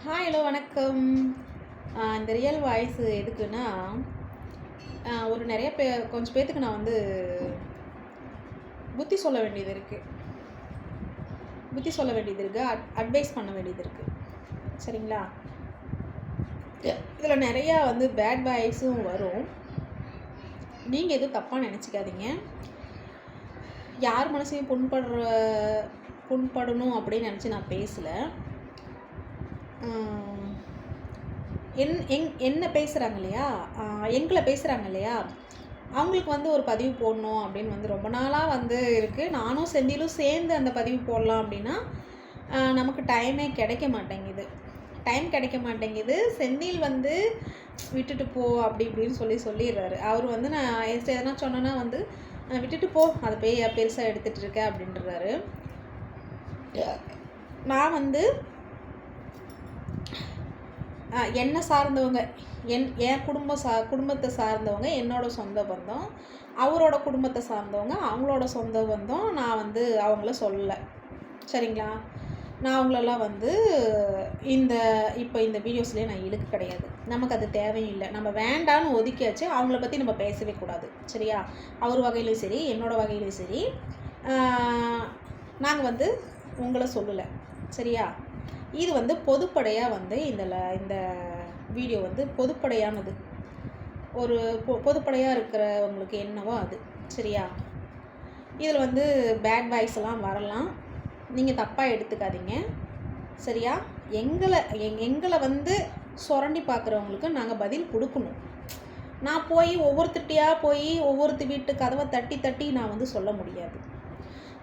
Hello வணக்கம். இந்த real voice எதுக்குன்னா, ஒரு நிறைய கொஞ்சம் பேத்துக்கு நான் வந்து புத்தி சொல்ல வேண்டியது இருக்குது. அட்வைஸ் பண்ண வேண்டியது இருக்குது. சரிங்களா? இதில் நிறையா வந்து பேட் வாய்ஸும் வரும். நீங்கள் எதுவும் தப்பாக நினச்சிக்காதீங்க. யார் மனசையும் புண்படணும் அப்படின்னு நினச்சி நான் பேசலை. என்ன பேசுகிறாங்க இல்லையா, எங்களை பேசுகிறாங்க இல்லையா, அவங்களுக்கு வந்து ஒரு பதிவு போடணும் அப்படின்னு வந்து ரொம்ப நாளாக வந்து இருக்குது. நானும் செந்திலும் சேர்ந்து அந்த பதிவு போடலாம் அப்படின்னா நமக்கு டைமே கிடைக்க மாட்டேங்குது. செந்தில் வந்து விட்டுட்டு போ அப்படி இப்படின்னு சொல்லிடுறாரு. அவர் வந்து நான் எதனா சொன்னேன்னா வந்து விட்டுட்டு போ, அதை பெருசாக எடுத்துகிட்டு இருக்க அப்படின்றாரு. நான் வந்து என்னை சார்ந்தவங்க, என் குடும்பத்தை சார்ந்தவங்க என்னோட சொந்த பந்தம், அவரோட குடும்பத்தை சார்ந்தவங்க அவங்களோட சொந்த பந்தம். நான் வந்து அவங்கள சொல்லலை. சரிங்களா? நான் அவங்களெல்லாம் வந்து இப்போ இந்த வீடியோஸ்லேயே நான் இழுக்கு கிடையாது. நமக்கு அது தேவையும் இல்லை. நம்ம வேண்டான்னு ஒதுக்கியாச்சு. அவங்கள பற்றி நம்ம பேசவே கூடாது. சரியா? அவர் வகையிலையும் சரி, என்னோட வகையிலையும் சரி, நாங்கள் வந்து உங்களை சொல்லலை. சரியா? இது வந்து பொதுப்படையாக வந்து இந்த வீடியோ வந்து பொதுப்படையானது. ஒரு பொதுப்படையாக இருக்கிறவங்களுக்கு என்னவோ அது. சரியா? இதில் வந்து பேட் வாய்ஸ் எல்லாம் வரலாம். நீங்கள் தப்பாக எடுத்துக்காதீங்க. சரியா? எங்களை வந்து சுரண்டி பார்க்குறவங்களுக்கு நாங்கள் பதில் கொடுக்கணும். நான் ஒவ்வொருத்த வீட்டு கதவை தட்டி நான் வந்து சொல்ல முடியாது.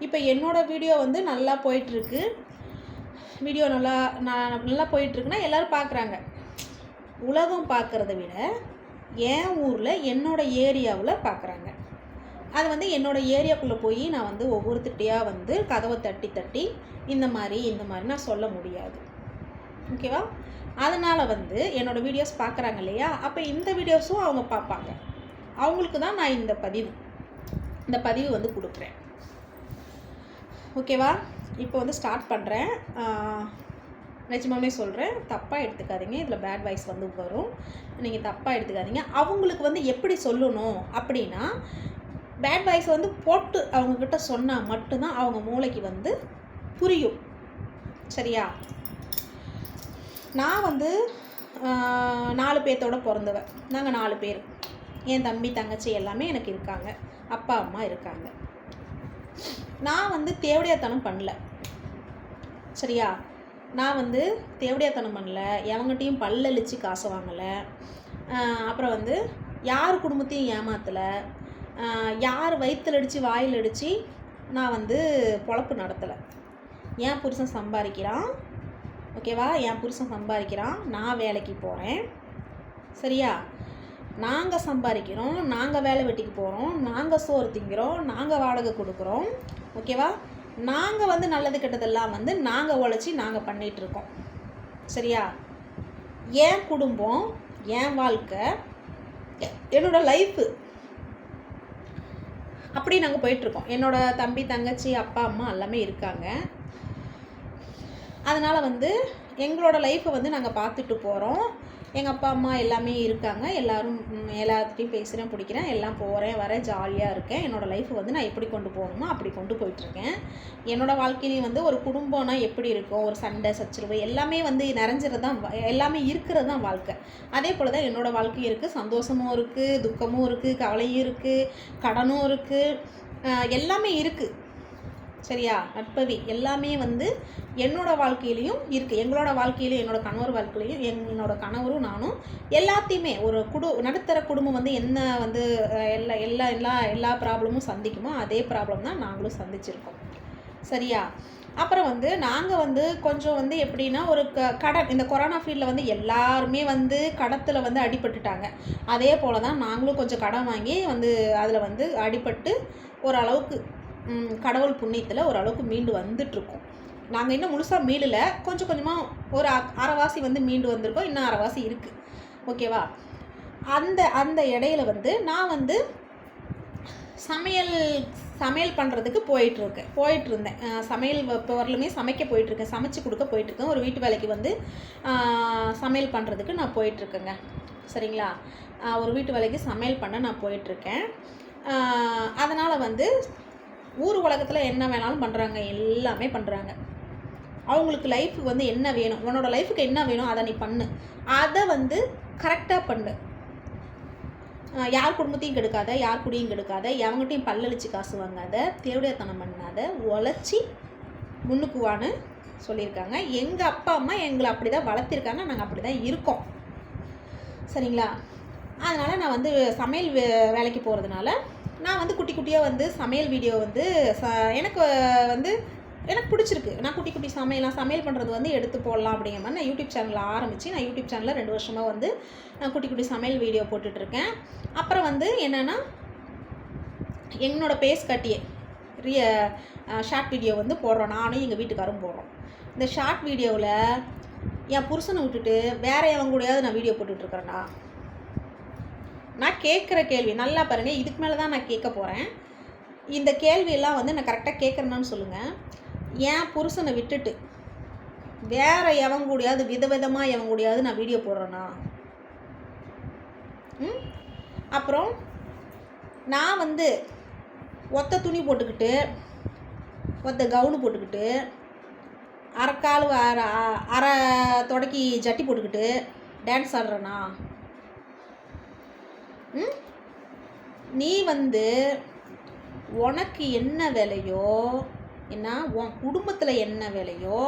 இப்போ என்னோடய வீடியோ வந்து நல்லா போயிட்டுருக்கு. நல்லா போயிட்டுருக்குன்னா எல்லோரும் பார்க்குறாங்க. உலகம் பார்க்குறத விட என் ஊரில் என்னோடய ஏரியாவில் பார்க்குறாங்க. அது வந்து என்னோடய ஏரியாக்குள்ளே போய் நான் வந்து ஒவ்வொருத்திட்டையாக வந்து கதவை தட்டி இந்த மாதிரி நான் சொல்ல முடியாது. ஓகேவா? அதனால் வந்து என்னோடய வீடியோஸ் பார்க்குறாங்க இல்லையா, அப்போ இந்த வீடியோஸும் அவங்க பார்ப்பாங்க. அவங்களுக்கு தான் நான் இந்த பதிவு வந்து கொடுக்குறேன். ஓகேவா? இப்போ வந்து ஸ்டார்ட் பண்ணுறேன். நிஜமாவே சொல்கிறேன், தப்பாக எடுத்துக்காதீங்க. இதில் பேட் வாய்ஸ் வந்து வரும். நீங்கள் தப்பாக எடுத்துக்காதீங்க. அவங்களுக்கு வந்து எப்படி சொல்லணும் அப்படின்னா, பேட் வாய்ஸ் வந்து போட்டு அவங்கக்கிட்ட சொன்னால் மட்டும்தான் அவங்க மூளைக்கு வந்து புரியும். சரியா? நான் வந்து 4 பேர்த்தோட பிறந்தவன். நாங்கள் 4 பேர். என் தம்பி தங்கச்சி எல்லாமே எனக்கு இருக்காங்க. அப்பா அம்மா இருக்காங்க. நான் வந்து தேவடியாத்தனம் பண்ணல. சரியா? நான் வந்து தேவடியாத்தனம் பண்ணல. எவங்கிட்டையும் பல்லழிச்சு காசை வாங்கலை. அப்புறம் வந்து யார் குடும்பத்தையும் ஏமாற்றலை. யார் வயிற்றில் அடித்து வாயில் அடித்து நான் வந்து பொழப்பு நடத்தலை. என் புருஷன் சம்பாதிக்கிறான். ஓகேவா? என் புருஷன் சம்பாதிக்கிறான், நான் வேலைக்கு போகிறேன். சரியா? நாங்கள் சம்பாதிக்கிறோம், நாங்கள் வேலை வெட்டிக்கு போகிறோம், நாங்கள் சோறு திங்கிறோம், நாங்கள் வாடகை கொடுக்குறோம். ஓகேவா? நாங்கள் வந்து நல்லது கெட்டதெல்லாம் வந்து நாங்கள் உழைச்சி நாங்கள் பண்ணிகிட்ருக்கோம். சரியா? என் குடும்பம், என் வாழ்க்கை, என்னோடய லைஃபு அப்படி நாங்கள் போயிட்டுருக்கோம். என்னோடய தம்பி தங்கச்சி அப்பா அம்மா எல்லாமே இருக்காங்க. அதனால் வந்து எங்களோட லைஃப்பை வந்து நாங்கள் பார்த்துட்டு போகிறோம். எங்கள் அப்பா அம்மா எல்லாமே இருக்காங்க. எல்லாத்துட்டையும் பேசுகிறேன், பிடிக்கிறேன், எல்லாம் போகிறேன் வரேன், ஜாலியாக இருக்கேன். என்னோடய லைஃப்பை வந்து நான் எப்படி கொண்டு போகணுமோ அப்படி கொண்டு போயிட்டுருக்கேன். என்னோடய வாழ்க்கையிலையும் வந்து ஒரு குடும்பம்னா எப்படி இருக்கும், ஒரு சண்டை சச்சரவு எல்லாமே வந்து நிறைஞ்சது தான், எல்லாமே இருக்கிறது தான் வாழ்க்கை. அதே போல் தான் என்னோடய வாழ்க்கையும் இருக்குது. சந்தோஷமும் இருக்குது, துக்கமும் இருக்குது, கவலையும் இருக்குது, கடனும் இருக்குது, எல்லாமே இருக்குது. சரியா? நட்பவி எல்லாமே வந்து என்னோடய வாழ்க்கையிலையும் இருக்குது. எங்களோட வாழ்க்கையிலையும், என்னோடய கணவர் வாழ்க்கையிலையும், என்னோடய கணவரும் நானும் எல்லாத்தையுமே ஒரு நடுத்தர குடும்பம் வந்து என்ன வந்து எல்லா ப்ராப்ளமும் சந்திக்குமோ அதே ப்ராப்ளம் தான் நாங்களும் சந்திச்சிருக்கோம். சரியா? அப்புறம் வந்து நாங்கள் வந்து கொஞ்சம் வந்து எப்படின்னா ஒரு கடன், இந்த கொரோனா ஃபீல்டில் வந்து எல்லாருமே வந்து கடத்தில் வந்து அடிபட்டுட்டாங்க. அதே போல் தான் நாங்களும் கொஞ்சம் கடன் வாங்கி வந்து அதில் வந்து அடிபட்டு ஓரளவுக்கு கடவுள் புண்ணியத்தில் ஓரளவுக்கு மீண்டு வந்துட்டுருக்கோம். நாங்கள் இன்னும் முழுசாக மீளலை. கொஞ்சம் கொஞ்சமாக ஒரு அரைவாசி வந்து மீண்டு வந்திருக்கோம். இன்னும் அரைவாசி இருக்குது. ஓகேவா? அந்த இடையில வந்து நான் வந்து சமையல் சமையல் பண்ணுறதுக்கு போயிட்டுருந்தேன். சமையல் இப்போ வரலுமே சமைக்க போயிட்டுருக்கேன், சமைச்சு கொடுக்க போயிட்டுருக்கேன். ஒரு வீட்டு வேலைக்கு வந்து சமையல் பண்ணுறதுக்கு நான் போயிட்டுருக்கேங்க. சரிங்களா? ஒரு வீட்டு வேலைக்கு சமையல் பண்ண நான் போயிட்டுருக்கேன். அதனால் வந்து ஊர் உலகத்தில் என்ன வேணாலும் பண்ணுறாங்க, எல்லாமே பண்ணுறாங்க. அவங்களுக்கு லைஃப் வந்து என்ன வேணும், உன்னோட லைஃபுக்கு என்ன வேணும் அதை நீ பண்ணு, அதை வந்து கரெக்டாக பண்ணு. யார் குடும்பத்தையும் கெடுக்காத, யார் குடியும் கெடுக்காத, எவங்கிட்டையும் பல்லளிச்சு காசு வாங்காத, தேவடியாத்தனம் பண்ணாத, உழைச்சி முன்னுக்கு வான்னு சொல்லியிருக்காங்க. எங்கள் அப்பா அம்மா எங்களை அப்படி தான் வளர்த்திருக்காங்க, நாங்கள் அப்படி தான் இருக்கோம். சரிங்களா? அதனால் நான் வந்து சமையல் வேலைக்கு போகிறதுனால நான் வந்து குட்டி குட்டியாக வந்து சமையல் வீடியோ வந்து எனக்கு பிடிச்சிருக்கு. நான் குட்டி குட்டி சமையல் பண்ணுறது வந்து எடுத்து போடலாம் அப்படிங்கிற மாதிரி நான் யூடியூப் சேனலில் ஆரம்பித்து, நான் யூடியூப் சேனலில் 2 வருஷமாக வந்து குட்டி குட்டி சமையல் வீடியோ போட்டுட்ருக்கேன். அப்புறம் வந்து என்னென்னா, என்னோடய பேஸ் கட்டியே ஷார்ட் வீடியோ வந்து போடுறோம், நானும் எங்கள் வீட்டுக்காரும் போடுறோம். இந்த ஷார்ட் வீடியோவில் என் புருஷனை விட்டுட்டு வேறு எவன் கூடயாவது நான் வீடியோ போட்டுட்ருக்குறேன்னா? நான் கேட்குற கேள்வி நல்லா பாருங்கள், இதுக்கு மேலே தான் நான் கேட்க போகிறேன். இந்த கேள்வியெல்லாம் வந்து நான் கரெக்டாக கேட்குறேன்னு சொல்லுங்கள். என் புருஷனை விட்டுட்டு வேறு எவன் கூடயாவது விதவிதமாக எவன் கூடயாவது நான் வீடியோ போடுறேன்னா? அப்புறம் நான் வந்து ஒத்த துணி போட்டுக்கிட்டு, ஒத்த கவுனு போட்டுக்கிட்டு, அரைக்கால் அரை தொடக்கி ஜட்டி போட்டுக்கிட்டு டான்ஸ் ஆடுறேன்னா? நீ வந்து உனக்கு என்ன வேலையோ, என்ன உன் குடும்பத்தில் என்ன வேலையோ,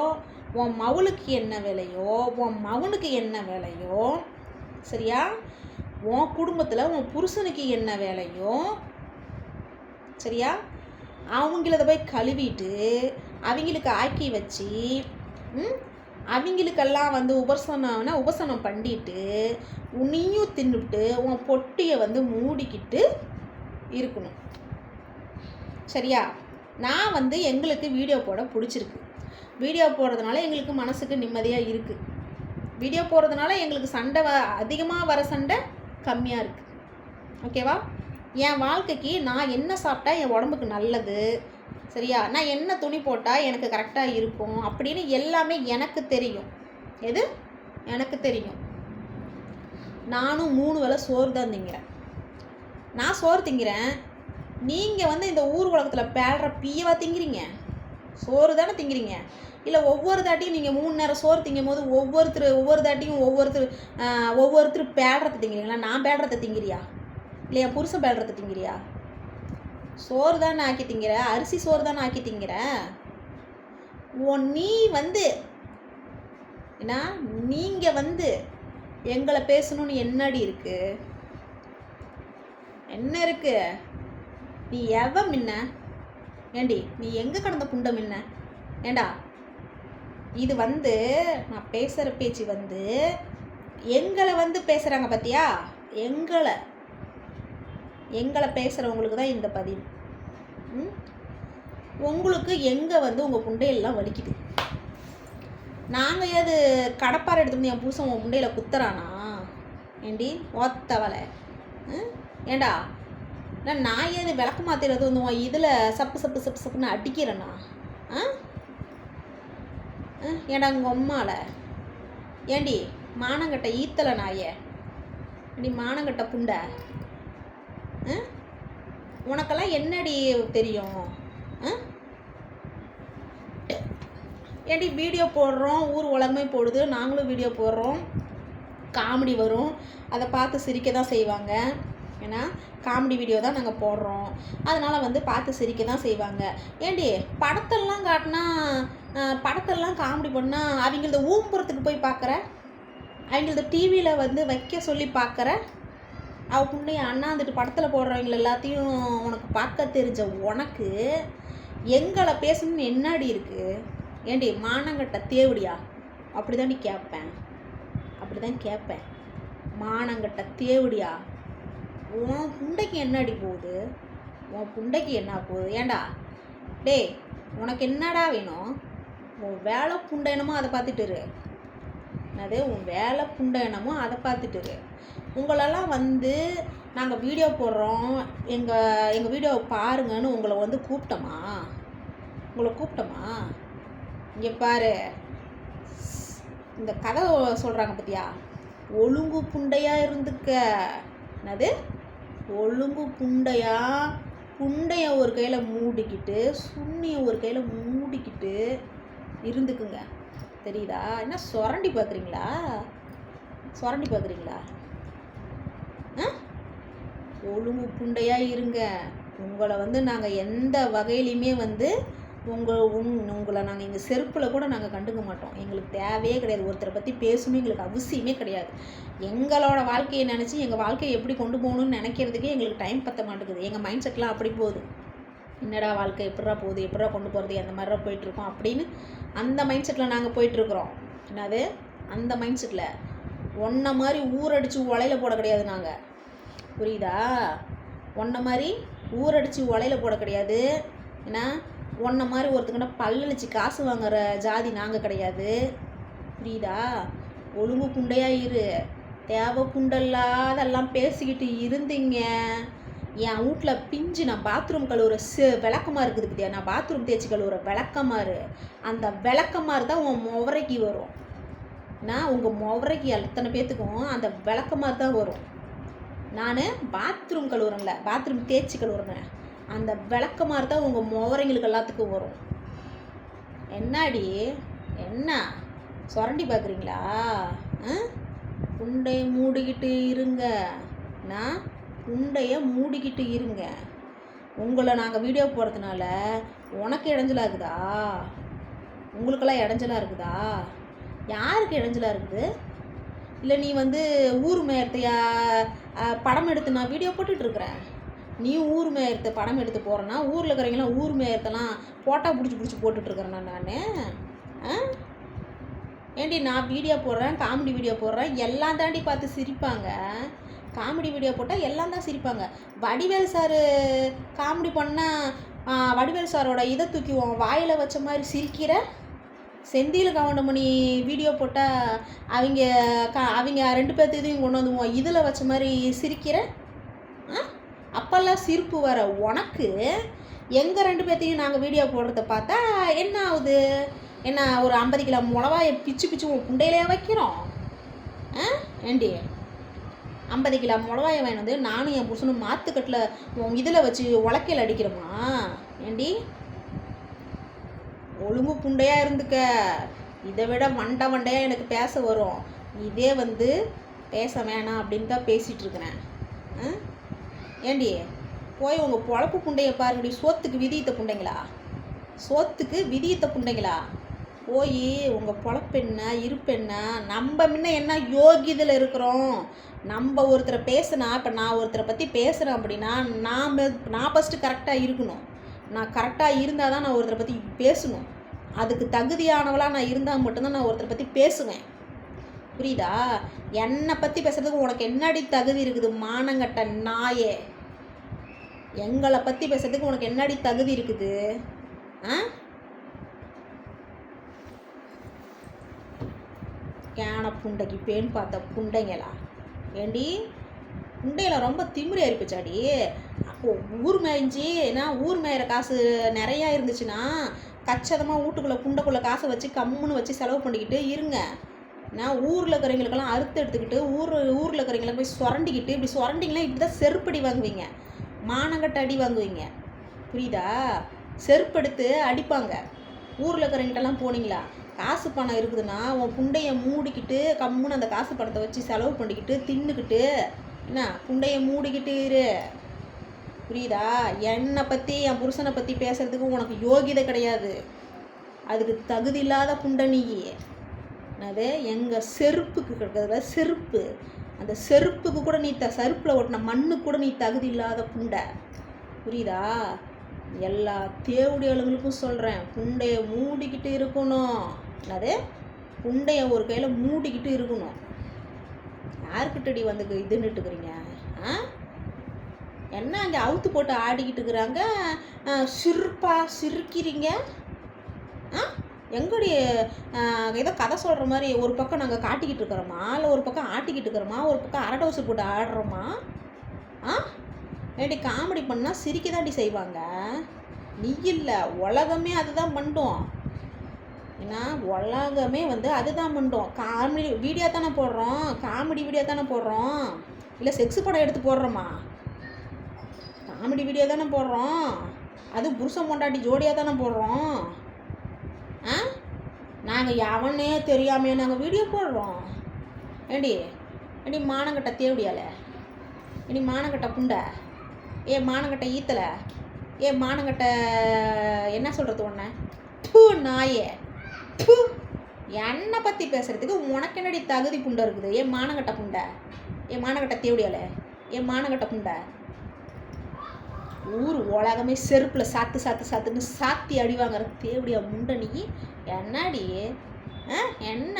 உன் மவளுக்கு என்ன வேலையோ, உன் மகனுக்கு என்ன வேலையோ, சரியா? உன் குடும்பத்தில் உன் புருஷனுக்கு என்ன வேலையோ, சரியா? அவங்களத போய் கழுவிட்டு அவங்களுக்கு ஆக்கி வச்சு அவங்களுக்கெல்லாம் வந்து உபசனம் பண்ணிட்டு நீயும் தின்னுட்டு உன் பொட்டியை வந்து மூடிக்கிட்டு இருக்கணும். சரியா? நான் வந்து எங்களுக்கு வீடியோ போட பிடிச்சிருக்கு. வீடியோ போடுறதுனால எங்களுக்கு மனசுக்கு நிம்மதியாக இருக்குது. வீடியோ போடுறதுனால எங்களுக்கு சண்டை அதிகமாக வர சண்டை கம்மியாக இருக்குது. ஓகேவா? என் வாழ்க்கைக்கு நான் என்ன சாப்பிட்டா என் உடம்புக்கு நல்லது, சரியா? நான் என்ன துணி போட்டால் எனக்கு கரெக்டாக இருக்கும் அப்படின்னு எல்லாமே எனக்கு தெரியும். எது எனக்கு தெரியும். நானும் 3 வேளை சோறு தான் திங்கிறேன். நான் சோறு திங்கிறேன். நீங்கள் வந்து இந்த ஊர் உலகத்தில் பேடுற பீயவா திங்கிறீங்க? சோறு தானே திங்கிறீங்க. இல்லை ஒவ்வொரு தாட்டியும் நீங்கள் 3 நேரம் சோறு திங்கும் போது ஒவ்வொரு தாட்டியும் ஒவ்வொருத்தர் பேடுறத திங்கிறீங்களா? நான் பேடுறத திங்கிறியா? இல்லை என் புருஷன் பேடுறத திங்கிறியா? சோறு தானே ஆக்கி திங்கிற, அரிசி சோறு தானே ஆக்கி திங்கிற. நீ வந்து என்ன, நீங்கள் வந்து எங்களை பேசணும்னு என்னடி இருக்கு? என்ன இருக்கு? நீ எவன் மின்ன? ஏண்டி நீ எங்கே கடந்த புண்டம் மின்ன? ஏண்டா இது வந்து நான் பேசுகிற பேச்சு வந்து எங்களை வந்து பேசுகிறாங்க பார்த்தியா? எங்களை பேசுகிறவங்களுக்கு தான் இந்த பதிவு. உங்களுக்கு எங்கே வந்து உங்கள் புண்டையெல்லாம் வலிக்குது. நாங்கள் ஏது கடப்பாறை எடுத்துகிட்டு என் புருஷன் உன் புண்டையில் குத்துறானா? ஏண்டி ஓத்தவலை? ஏண்டா இல்லை நான் ஏது விளக்கு மாத்திரது வந்து இதில் சப்புன்னு அடிக்கிறேண்ணா? ஏண்டா உங்கள் அம்மால? ஏண்டி மானங்கட்ட ஈத்தலை நாயே, ஏண்டி மானங்கட்ட புண்டை, உனக்கெல்லாம் என்னடி தெரியும்? ஏண்டி வீடியோ போடுறோம், ஊர் உலகமே போடுது, நாங்களும் வீடியோ போடுறோம், காமெடி வரும், அதை பார்த்து சிரிக்க தான் செய்வாங்க. ஏன்னா காமெடி வீடியோ தான் நாங்கள் போடுறோம், அதனால் வந்து பார்த்து சிரிக்க தான் செய்வாங்க. ஏண்டி படத்தெல்லாம் காட்டினா, படத்தெல்லாம் காமெடி பண்ணால் அவங்களது ஊம்புறத்துக்கு போய் பார்க்குற, அவங்களது டிவியில் வந்து வைக்க சொல்லி பார்க்குற, புண்ணைய அண்ணாந்துட்டு படத்தில் போடுறவங்க எல்லாத்தையும் உனக்கு பார்க்க தெரிஞ்ச உனக்கு எங்களை பேசணும்னு என்னாடி இருக்குது? ஏண்டி மானங்கட்ட தேவடியா? அப்படி தான் நீ கேட்பேன், அப்படி தான் கேட்பேன். மானங்கட்ட தேவடியா? உன் புண்டைக்கு என்னடி போகுது? உன் புண்டைக்கு என்ன போகுது? ஏண்டா டேய் உனக்கு என்னடா வேணும்? உன் வேலை புண்டை என்னமோ அதை பார்த்துட்டு இரு. அது உன் வேலை புண்டை என்னமோ அதை பார்த்துட்டு இரு. உங்களெல்லாம் வந்து நாங்கள் வீடியோ போடுறோம், எங்கள் வீடியோவை பாருங்கன்னு உங்களை வந்து கூப்பிட்டோமா? இங்கே பாரு, இந்த கதை சொல்கிறாங்க பார்த்தியா, ஒழுங்கு புண்டையாக இருந்துக்க. என்னது ஒழுங்கு புண்டைய ஒரு கையில் மூடிக்கிட்டு சுண்ணியை ஒரு கையில் மூடிக்கிட்டு இருந்துக்குங்க. தெரியுதா? என்ன சுரண்டி பார்க்குறீங்களா? ஒழுங்கு புண்டையாக இருங்க. உங்களை வந்து நாங்கள் எந்த வகையிலையுமே வந்து உங்களை நாங்கள் எங்கள் செருப்பில் கூட நாங்கள் கண்டுக்க மாட்டோம். எங்களுக்கு தேவையே கிடையாது. ஒருத்தரை பற்றி பேசணும் எங்களுக்கு அவசியமே கிடையாது. எங்களோட வாழ்க்கையை நினச்சி எங்கள் வாழ்க்கையை எப்படி கொண்டு போகணும்னு நினைக்கிறதுக்கே எங்களுக்கு டைம் பற்ற மாட்டேங்குது. எங்கள் மைண்ட் செட்லாம் அப்படி போகுது. என்னடா வாழ்க்கை எப்படா போகுது, எப்படா கொண்டு போகிறது, அந்த மாதிரிலாம் போயிட்டுருக்கோம் அப்படின்னு அந்த மைண்ட் செட்டில் நாங்கள் போயிட்டுருக்குறோம். என்னது அந்த மைண்ட் செட்டில் ஒன்றை மாதிரி ஊரடிச்சு உலையில் போட கிடையாது நாங்கள். புரியுதா? ஒன்றை மாதிரி ஊரடிச்சு உலையில் போட கிடையாது. ஏன்னா ஒன்றை மாதிரி ஒருத்தக்கிட்ட பல்லழிச்சு காசு வாங்குற ஜாதி நாங்கள் கிடையாது. புரியுதா? ஒழுங்கு புண்டையாக இரு. தேவை புண்டல்லாதெல்லாம் பேசிக்கிட்டு இருந்தீங்க. என் வீட்டில் பிஞ்சு நான் பாத்ரூம் கழுவுற விளக்கமாக இருக்குது பத்தியா, நான் பாத்ரூம் தேய்ச்சி கழுவுற விளக்கமாறு, அந்த விளக்கமாறு தான் உன் முவரைக்கு வரும். நான் உங்கள் முவரைக்கு அத்தனை பேர்த்துக்கும் அந்த விளக்கமாறு தான் வரும். நான் பாத்ரூம் கழுவுறேன்ல, பாத்ரூம் தேய்ச்சி கழுவுறேங்க, அந்த விளக்கமாறு தான் உங்கள் முவரைங்களுக்கு எல்லாத்துக்கும் வரும். என்னடி என்ன சுரண்டி பார்க்குறீங்களா? புண்டையை மூடிக்கிட்டு இருங்க. நான் புண்டையை மூடிக்கிட்டு இருங்க. உங்களை நாங்கள் வீடியோ போடுறதுனால உனக்கு இடைஞ்சலாக இருக்குதா? உங்களுக்கெல்லாம் இடைஞ்சலாக இருக்குதா? யாருக்கு இடைஞ்சலாக இருக்குது? இல்லை நீ வந்து ஊர் மேயத்தையா படம் எடுத்து நான் வீடியோ போட்டுட்ருக்குறேன், நீ ஊர் மேயத்தை படம் எடுத்து போகிறேன்னா ஊரில் இருக்கிறவங்களாம் ஊர் மேயத்தெல்லாம் போட்டா பிடிச்சி போட்டுட்ருக்குறேண்ணா நான். ஏண்டி நான் வீடியோ போடுறேன், காமெடி வீடியோ போடுறேன், எல்லாம் தாண்டி பார்த்து சிரிப்பாங்க. காமெடி வீடியோ போட்டால் எல்லாம் தான் சிரிப்பாங்க. வடிவேல் சார் காமெடி பண்ணால் வடிவேல் சாரோட இதை தூக்கி வாயில் வச்ச மாதிரி சிரிக்கிற. செந்தில் கவுண்டமணி வீடியோ போட்டால் அவங்க 2 பேர்த்து இதையும் கொண்டு வந்துவோம் இதில் வச்ச மாதிரி சிரிக்கிற. அப்போல்லாம் சிரிப்பு வர உனக்கு எங்கள் 2 பேர்த்தையும் நாங்கள் வீடியோ போடுறத பார்த்தா என்ன ஆகுது? என்ன ஒரு 50 கிலோ மிளவாயை பிச்சு உன் புண்டையிலே வைக்கிறோம்? ஏண்டி 50 கிலோ மிளவாயை வாங்கி வந்து நானும் என் புருஷனும் மாற்றுக்கட்டில் உன் இதில் வச்சு உலக்கையில் அடிக்கிறோமா? ஏண்டி ஒழுங்கு புண்டையாக இருந்துக்க. இதை விட வண்டையாக எனக்கு பேச வரும். இதே வந்து பேச வேணாம் அப்படின்னு தான் பேசிகிட்ருக்கிறேன். ஏண்டி போய் உங்கள் பொழப்பு புண்டையை பாருங்கடி. சோத்துக்கு விதியத்த புண்டைங்களா போய் உங்கள் பொழப்பென்ன இருப்பென்ன. நம்ம முன்ன என்ன யோகியதில் இருக்கிறோம். நம்ம ஒருத்தரை பேசுனா, இப்போ நான் ஒருத்தரை பற்றி பேசுகிறேன் அப்படின்னா நான் ஃபஸ்ட்டு கரெக்டாக இருக்கணும். நான் கரெக்டாக இருந்தால் தான் நான் ஒருத்தரை பற்றி பேசணும். அதுக்கு தகுதியானவளாக நான் இருந்தால் மட்டும்தான் நான் ஒருத்தரை பற்றி பேசுவேன். புரியுதா? என்னை பற்றி பேசுகிறதுக்கு உனக்கு என்னடி தகுதி இருக்குது? மானங்கட்ட நாயே, எங்களை பற்றி பேசுகிறதுக்கு உனக்கு என்னடி தகுதி இருக்குது? கேன புண்டைக்கு பேன் பார்த்த புண்டைங்களா? ஏண்டி புண்டையில் ரொம்ப திமிரி ஆயிடுச்சாடி. அப்போது ஊர் மேய்ஞ்சி ஏன்னா ஊர் மேயிற காசு நிறையா இருந்துச்சுன்னா கச்சதமாக வீட்டுக்குள்ளே புண்டைக்குள்ளே காசை வச்சு கம்முன்னு வச்சு செலவு பண்ணிக்கிட்டு இருங்க. நான் ஊரில் இருக்கிறவங்களுக்கெல்லாம் அறுத்து எடுத்துக்கிட்டு ஊரில் இருக்கிறவங்கள போய் சுரண்டிக்கிட்டு இப்படி சுரண்டிங்கன்னா இப்படி தான் செருப்படி வாங்குவீங்க, மானங்கட்ட அடி வாங்குவீங்க. புரியுதா? செருப்படுத்து அடிப்பாங்க. ஊரில் இருக்கிறவங்கிட்டலாம் போனீங்களா? காசு பணம் இருக்குதுன்னா உன் புண்டையை மூடிக்கிட்டு கம்முன்னு அந்த காசு பணத்தை வச்சு செலவு பண்ணிக்கிட்டு தின்னுக்கிட்டு என்ன புண்டையை மூடிக்கிட்டு இரு. புரியுதா? என்னை பற்றி என் புருஷனை பற்றி பேசுகிறதுக்கு உனக்கு யோகிதை கிடையாது. அதுக்கு தகுதி இல்லாத புண்டை நீ. அது எங்கள் செருப்புக்கு இருக்கிறதுல செருப்பு, அந்த செருப்புக்கு கூட நீ செருப்பில் ஓட்டின மண்ணுக்கு கூட நீ தகுதி இல்லாத புண்டை. புரியுதா? எல்லா தேவடியாளுங்களுக்கும் சொல்கிறேன், புண்டையை மூடிக்கிட்டு இருக்கணும். அது புண்டையை ஒரு கையில் மூடிக்கிட்டு இருக்கணும். யாருக்கிட்டடி வந்து இதுன்னுட்டுக்கிறீங்க? என்ன அங்கே அவுத்து போட்டு ஆடிக்கிட்டு இருக்கிறாங்க, சிரிக்கிறீங்க. எங்கடி ஏதோ கதை சொல்கிற மாதிரி ஒரு பக்கம் நாங்கள் காட்டிக்கிட்டு இருக்கிறோமா, இல்லை ஒரு பக்கம் ஆட்டிக்கிட்டு இருக்கிறோமா, ஒரு பக்கம் அரடவுசு போட்டு ஆடுறோமா? ஏடி காமெடி பண்ணால் சிரிக்க தாண்டி செய்வாங்க. நீ இல்லை, உலகமே அதுதான் பண்ணும். ஏன்னா உலகமே அதுதான் பண்ணும். காமெடி வீடியோ தானே போடுறோம், காமெடி வீடியோ தானே போடுறோம், இல்லை செக்ஸ் படம் எடுத்து போடுறோமா? காமெடி வீடியோ தானே போடுறோம், அதுவும் புருஷன் பொண்டாட்டி ஜோடியாக தானே போடுறோம். நாங்கள் எவனே தெரியாமே நாங்கள் வீடியோ போடுறோம். ஏடி மானங்கட்ட தேவடியால, ஏடி மானங்கட்ட புண்டை, மானங்கட்ட ஈத்தலை, மானங்கட்ட என்ன சொல்கிறது ஒன்று, பூ நாயே, பூ என்னை பற்றி பேசுகிறதுக்கு உனக்கு என்னடி தகுதி புண்டை இருக்குது? மானங்கட்ட புண்டை, மானங்கட்ட தேவடியால, மானங்கட்ட புண்டை. ஊர் உலகமே செருப்பில் சாத்துன்னு சாத்தி அடிவாங்கிற தேவடியா முண்டை நீ. என்னடி என்ன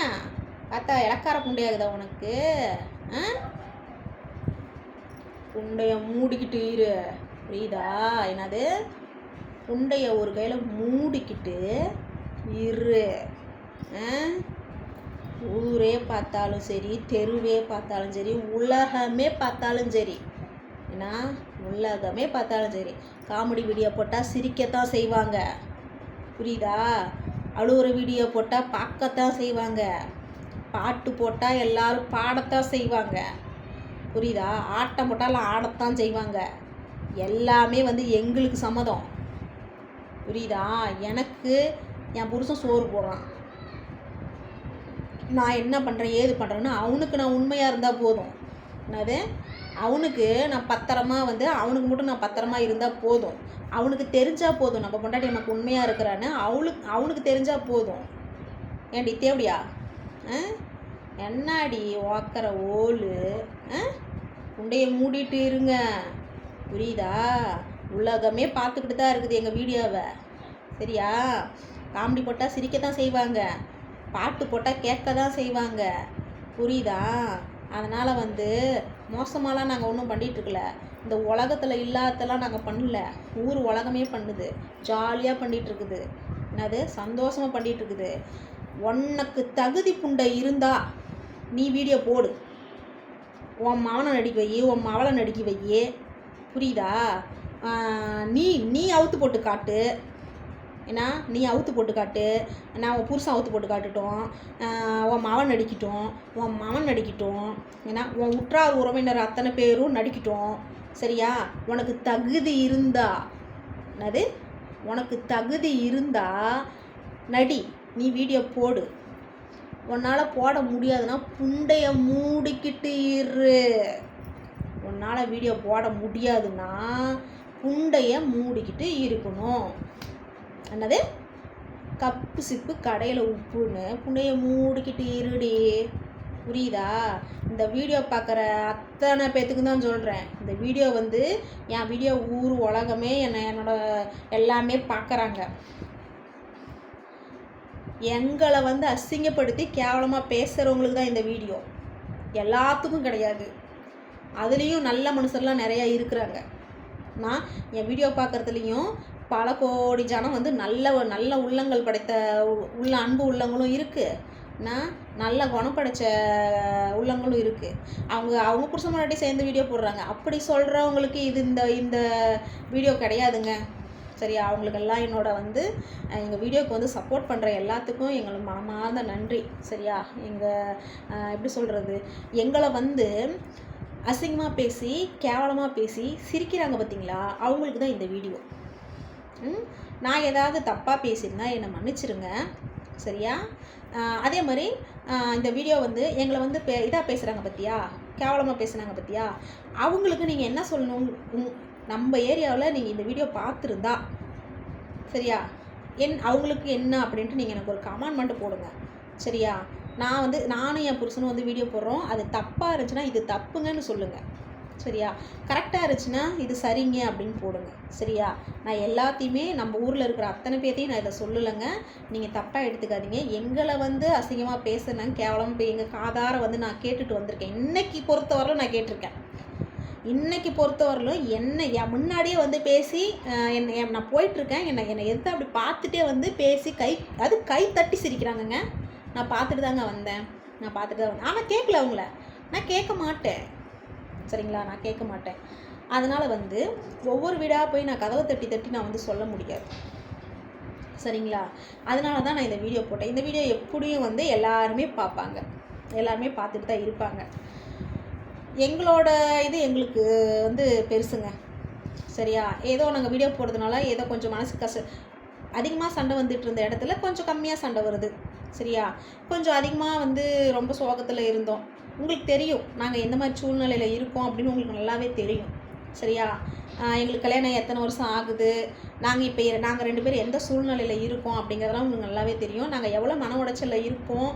பார்த்தா இலக்கார புண்டையாகுதா உனக்கு? புண்டைய மூடிக்கிட்டு இரு, புரியுதா? என்னது புண்டைய ஒரு கையில் மூடிக்கிட்டு இரு. ஊரே பார்த்தாலும் சரி, தெருவே பார்த்தாலும் சரி, உலகமே பார்த்தாலும் சரி, ஏன்னா உலகமே பார்த்தாலும் சரி, காமெடி வீடியோ போட்டால் சிரிக்கத்தான் செய்வாங்க, புரியுதா? அழுகிற வீடியோ போட்டால் பார்க்கத்தான் செய்வாங்க, பாட்டு போட்டால் எல்லோரும் பாடத்தான் செய்வாங்க, புரியுதா? ஆட்டம் போட்டாலும் ஆடத்தான் செய்வாங்க. எல்லாமே எங்களுக்கு சம்மதம், புரியுதா? எனக்கு என் புருஷன் சோறு போடுறான், நான் என்ன பண்ணுறேன் ஏது பண்ணுறேன்னு அவனுக்கு நான் உண்மையாக இருந்தால் போதும். என்னது அவனுக்கு நான் பத்திரமா அவனுக்கு மட்டும் நான் பத்திரமா இருந்தால் போதும். அவனுக்கு தெரிஞ்சால் போதும் நம்ம பொண்டாட்டி நமக்கு உண்மையாக இருக்கிறான்னு அவனுக்கு தெரிஞ்சால் போதும். ஏன்டி தேவடியா என்னாடி ஓக்கிற ஓலு? உண்டைய மூடிட்டு இருங்க, புரியுதா? உலகமே பார்த்துக்கிட்டு தான் இருக்குது எங்கள் வீடியோவை, சரியா? காமெடி போட்டால் சிரிக்க தான் செய்வாங்க, பாட்டு போட்டால் கேட்க தான் செய்வாங்க, புரியுதா? அதனால் மோசமாலாம் நாங்கள் ஒன்றும் பண்ணிகிட்ருக்கல. இந்த உலகத்தில் இல்லாததெல்லாம் நாங்கள் பண்ணல, ஊர் உலகமே பண்ணுது, ஜாலியாக பண்ணிகிட்ருக்குது, என்னது சந்தோஷமாக பண்ணிகிட்ருக்குது. உனக்கு தகுதி புண்டை இருந்தா நீ வீடியோ போடு, உன் மவனை நடிக்க வை, உன் மவளை நடிக்க வை, புரியுதா? நீ அவுத்து போட்டு காட்டு, ஏன்னா நீ அவுத்து போட்டு காட்டு, நான் உன் புருஷன் அவுத்து போட்டு காட்டுட்டோம், உன் மவன் நடிக்கட்டும், உன் மவன் நடிக்கட்டும், ஏன்னா உன் உற்றார் உறவினர் அத்தனை பேரும் நடிக்கட்டும், சரியா? உனக்கு தகுதி இருந்தா, என்னது உனக்கு தகுதி இருந்தா நடி, நீ வீடியோ போடு. உன்னால் போட முடியாதுன்னா புண்டைய மூடிக்கிட்டு இரு. உன்னால் வீடியோ போட முடியாதுன்னா புண்டைய மூடிக்கிட்டு இருக்கணும். என்னது கப்பு சிப்பு கடையில் உப்புன்னு புண்டைய மூடிக்கிட்டு இருடி, புரியுதா? இந்த வீடியோ பார்க்குற அத்தனை பேத்துக்கு தான் சொல்கிறேன். இந்த வீடியோ என் வீடியோ ஊர் உலகமே என்னோட எல்லாமே பார்க்குறாங்க. எங்களை அசிங்கப்படுத்தி கேவலமாக பேசுகிறவங்களுக்கு தான் இந்த வீடியோ, எல்லாத்துக்கும் கிடையாது. அதுலேயும் நல்ல மனுஷர்லாம் நிறையா இருக்கிறாங்க. நான் என் வீடியோ பார்க்குறதுலேயும் பல கோடி ஜனம் நல்ல உள்ளங்கள் படைத்த அன்பு உள்ளங்களும் இருக்குது, நான் நல்ல குணம் படைத்த உள்ளங்களும் இருக்குது. அவங்க புருஷன் முன்னாடி சேர்ந்து வீடியோ போடுறாங்க. அப்படி சொல்கிறவங்களுக்கு இது இந்த வீடியோ கிடையாதுங்க, சரியா? அவங்களுக்கெல்லாம் என்னோட எங்கள் வீடியோவுக்கு சப்போர்ட் பண்ணுற எல்லாத்துக்கும் எங்களுக்கு மனமார்ந்த நன்றி, சரியா? எப்படி சொல்கிறது, எங்களை அசிங்கமாக பேசி கேவலமாக பேசி சிரிக்கிறாங்க பார்த்தீங்களா, அவங்களுக்கு தான் இந்த வீடியோ. நான் ஏதாவது தப்பாக பேசியிருந்தா என்னை மன்னிச்சிருங்க, சரியா? அதே மாதிரி இந்த வீடியோ எங்களை இதாக பேசுகிறாங்க பார்த்தியா, கேவலமாக பேசுனாங்க பார்த்தியா, அவங்களுக்கு நீங்கள் என்ன சொல்லணும்? நம்ம ஏரியாவில் நீங்கள் இந்த வீடியோ பார்த்துருந்தா, சரியா, அவங்களுக்கு என்ன அப்படின்ட்டு நீங்கள் எனக்கு ஒரு கமெண்ட் மட்டும் போடுங்க, சரியா? நானும் என் புருஷனும் வீடியோ போடுறோம், அது தப்பாக இருந்துச்சுன்னா இது தப்புங்கன்னு சொல்லுங்கள், சரியா? கரெக்டாக இருந்துச்சுன்னா இது சரிங்க அப்படின்னு போடுங்க, சரியா? நான் எல்லாத்தையுமே நம்ம ஊரில் இருக்கிற அத்தனை பேர்த்தையும் நான் இதை சொல்லலைங்க, நீங்கள் தப்பாக எடுத்துக்காதீங்க. எங்களை அசிங்கமாக பேசுனாங்க, கேவலம் எங்கள் காதார நான் கேட்டுட்டு வந்திருக்கேன். இன்னைக்கு பொறுத்தவரை நான் கேட்டிருக்கேன். இன்றைக்கி பொறுத்தவரையிலும் என் முன்னாடியே வந்து பேசி நான் போயிட்டுருக்கேன், என்னை எதுவும் அப்படி பார்த்துட்டே வந்து பேசி கை தட்டி சிரிக்கிறாங்கங்க. நான் பார்த்துட்டு தாங்க வந்தேன், ஆனால் கேட்கல அவங்கள, நான் கேட்க மாட்டேன் சரிங்களா, நான் கேட்க மாட்டேன். அதனால் வந்து ஒவ்வொரு வீடாக போய் நான் கதவை தட்டி நான் வந்து சொல்ல முடியாது சரிங்களா. அதனால தான் நான் இந்த வீடியோ போட்டேன். இந்த வீடியோ எப்படியும் வந்து எல்லாருமே பார்ப்பாங்க, எல்லாருமே பார்த்துட்டு தான் இருப்பாங்க. எங்களோட இது எங்களுக்கு வந்து பெருசுங்க சரியா. ஏதோ நாங்கள் வீடியோ போடுறதுனால ஏதோ கொஞ்சம் மனசு அதிகமாக சண்டை வந்துட்டு இருந்த இடத்துல கொஞ்சம் கம்மியாக சண்டை வருது சரியா. கொஞ்சம் அதிகமாக வந்து ரொம்ப சோகத்தில் இருந்தோம். உங்களுக்கு தெரியும் நாங்கள் எந்த மாதிரி சூழ்நிலையில் இருக்கோம் அப்படின்னு உங்களுக்கு நல்லாவே தெரியும் சரியா. எங்களுக்கு கல்யாணம் எத்தனை வருஷம் ஆகுது, நாங்கள் 2 பேரும் எந்த சூழ்நிலையில் இருக்கோம் அப்படிங்கிறதெல்லாம் உங்களுக்கு நல்லாவே தெரியும். நாங்கள் எவ்வளோ மன உடைச்சலில் இருப்போம்,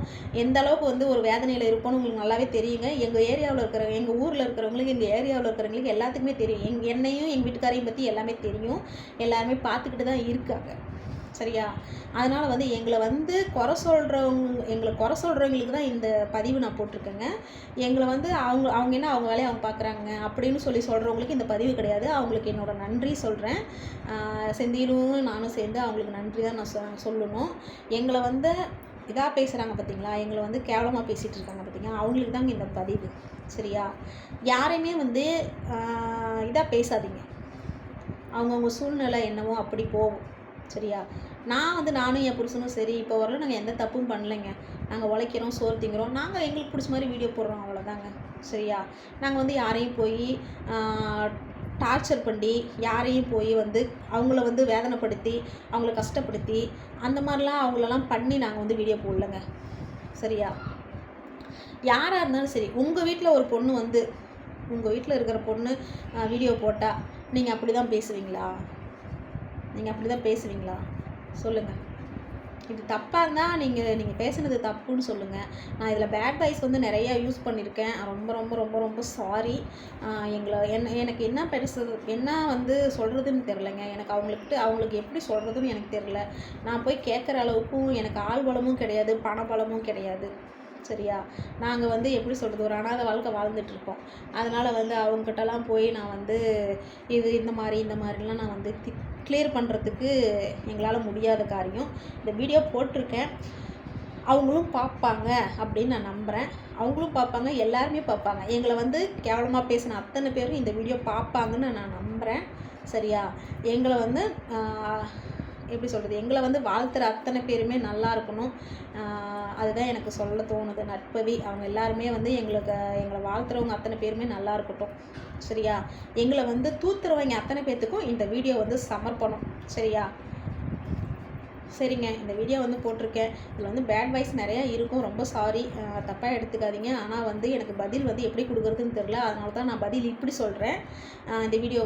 எந்த அளவுக்கு வந்து ஒரு வேதனையில் இருப்போம்னு உங்களுக்கு நல்லாவே தெரியுங்க. எங்கள் ஏரியாவில் இருக்கிறவங்க, எங்கள் ஊரில் இருக்கிறவங்களுக்கு, எங்கள் ஏரியாவில் இருக்கிறவங்களுக்கு எல்லாத்துக்குமே தெரியும். என்னையும் எங்கள் வீட்டுக்காரையும் பற்றி எல்லாமே தெரியும். எல்லாருமே பார்த்துக்கிட்டு தான் இருக்காங்க சரியா. அதனால் வந்து எங்களை குறை சொல்கிறவங்களுக்கு தான் இந்த பதிவு நான் போட்டிருக்கேங்க. எங்களை வந்து அவங்க என்ன அவங்க வேலையை அவங்க பார்க்குறாங்க அப்படின்னு சொல்கிறவங்களுக்கு இந்த பதிவு கிடையாது. அவங்களுக்கு என்னோட நன்றி சொல்கிறேன். செந்திலும் நானும் சேர்ந்து அவங்களுக்கு நன்றி தான் நான் சொல்லணும். எங்களை இதாக பேசுகிறாங்க பார்த்தீங்களா, எங்களை கேவலமாக பேசிகிட்டு இருக்காங்க பார்த்தீங்களா, அவங்களுக்கு தாங்க இந்த பதிவு சரியா. யாரையுமே இதாக பேசாதீங்க, அவங்கவுங்க சூழ்நிலை என்னவோ அப்படி போகும் சரியா. நானும் என் புருஷனும் சரி இப்போ வரலாம் நாங்கள் எந்த தப்பும் பண்ணலைங்க. நாங்கள் உழைக்கிறோம், சோறு திங்கிறோம், நாங்கள் எங்களுக்கு பிடிச்ச மாதிரி வீடியோ போடுறோம், அவ்வளோதாங்க சரியா. நாங்கள் யாரையும் போய் டார்ச்சர் பண்ணி யாரையும் போய் அவங்கள வேதனைப்படுத்தி அவங்கள கஷ்டப்படுத்தி அந்த மாதிரிலாம் அவங்களெல்லாம் பண்ணி நாங்கள் வீடியோ போடலைங்க சரியா. யாராக இருந்தாலும் சரி, உங்கள் வீட்டில் ஒரு பொண்ணு உங்கள் வீட்டில் இருக்கிற பொண்ணு வீடியோ போட்டால் நீங்கள் அப்படி தான் பேசுவீங்களா? சொல்லுங்கள். இது தப்பாக இருந்தால் நீங்கள் பேசுனது தப்புன்னு சொல்லுங்கள். நான் இதில் பேட் வாய்ஸ் நிறையா யூஸ் பண்ணியிருக்கேன். ரொம்ப ரொம்ப ரொம்ப ரொம்ப சாரி. எனக்கு என்ன சொல்கிறதுன்னு தெரிலங்க. எனக்கு அவங்களுக்கு எப்படி சொல்கிறதுன்னு எனக்கு தெரில. நான் போய் கேட்குற அளவுக்கும் எனக்கு ஆள் பலமும் கிடையாது, பண பலமும் கிடையாது சரியா. நாங்கள் எப்படி சொல்கிறது, ஒரு அனாதை வாழ்க்கை வாழ்ந்துட்டுருக்கோம். அதனால் அவங்ககிட்டலாம் போய் நான் இந்த மாதிரிலாம் நான் கிளியர் பண்ணுறதுக்கு எங்களால் முடியாத காரியம். இந்த வீடியோ போட்டிருக்கேன், அவங்களும் பார்ப்பாங்க அப்படின்னு நான் நம்புகிறேன். அவங்களும் பார்ப்பாங்க, எல்லாருமே பார்ப்பாங்க. எங்களை கேவலமாக பேசின அத்தனை பேரும் இந்த வீடியோ பார்ப்பாங்கன்னு நான் நம்புகிறேன் சரியா. எங்களை எப்படி சொல்கிறது, எங்களை வாழ்த்துற அத்தனை பேருமே நல்லா இருக்கணும். அதுதான் எனக்கு சொல்ல தோணுது. நட்பவி அவங்க எல்லாருமே எங்களை வாழ்த்துறவங்க அத்தனை பேருமே நல்லா இருக்கட்டும் சரியா. எங்களை தூத்துறவங்க அத்தனை பேர்த்துக்கும் இந்த வீடியோ சமர்ப்பணம் சரியா. சரிங்க, இந்த வீடியோ போட்டிருக்கேன். இதில் பேட் வாய்ஸ் நிறையா இருக்கும், ரொம்ப சாரி, தப்பாக எடுத்துக்காதீங்க. ஆனால் எனக்கு பதில் எப்படி கொடுக்குறதுன்னு தெரில, அதனால தான் நான் பதில் இப்படி சொல்கிறேன். இந்த வீடியோ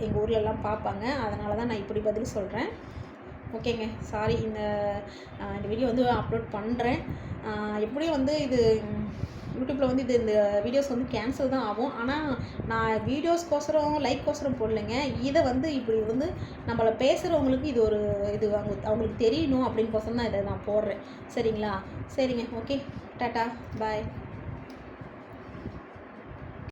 எங்கள் ஊர்லெலாம் பார்ப்பாங்க, அதனால தான் நான் இப்படி பதில் சொல்கிறேன். ஓகேங்க, சாரி. இந்த வீடியோ அப்லோட் பண்ணுறேன். எப்படியும் இது யூடியூப்பில் இந்த வீடியோஸ் கேன்சல் தான் ஆகும். ஆனால் நான் வீடியோஸ்க்கோசரம் லைக்கோசரம் போடலைங்க. இதை இப்படி நம்மளை பேசுகிறவங்களுக்கு இது அவங்களுக்கு தெரியணும் அப்படின்னுக்கோசரம் தான் இதை நான் போடுறேன் சரிங்களா. சரிங்க, ஓகே, டாட்டா, பாய்.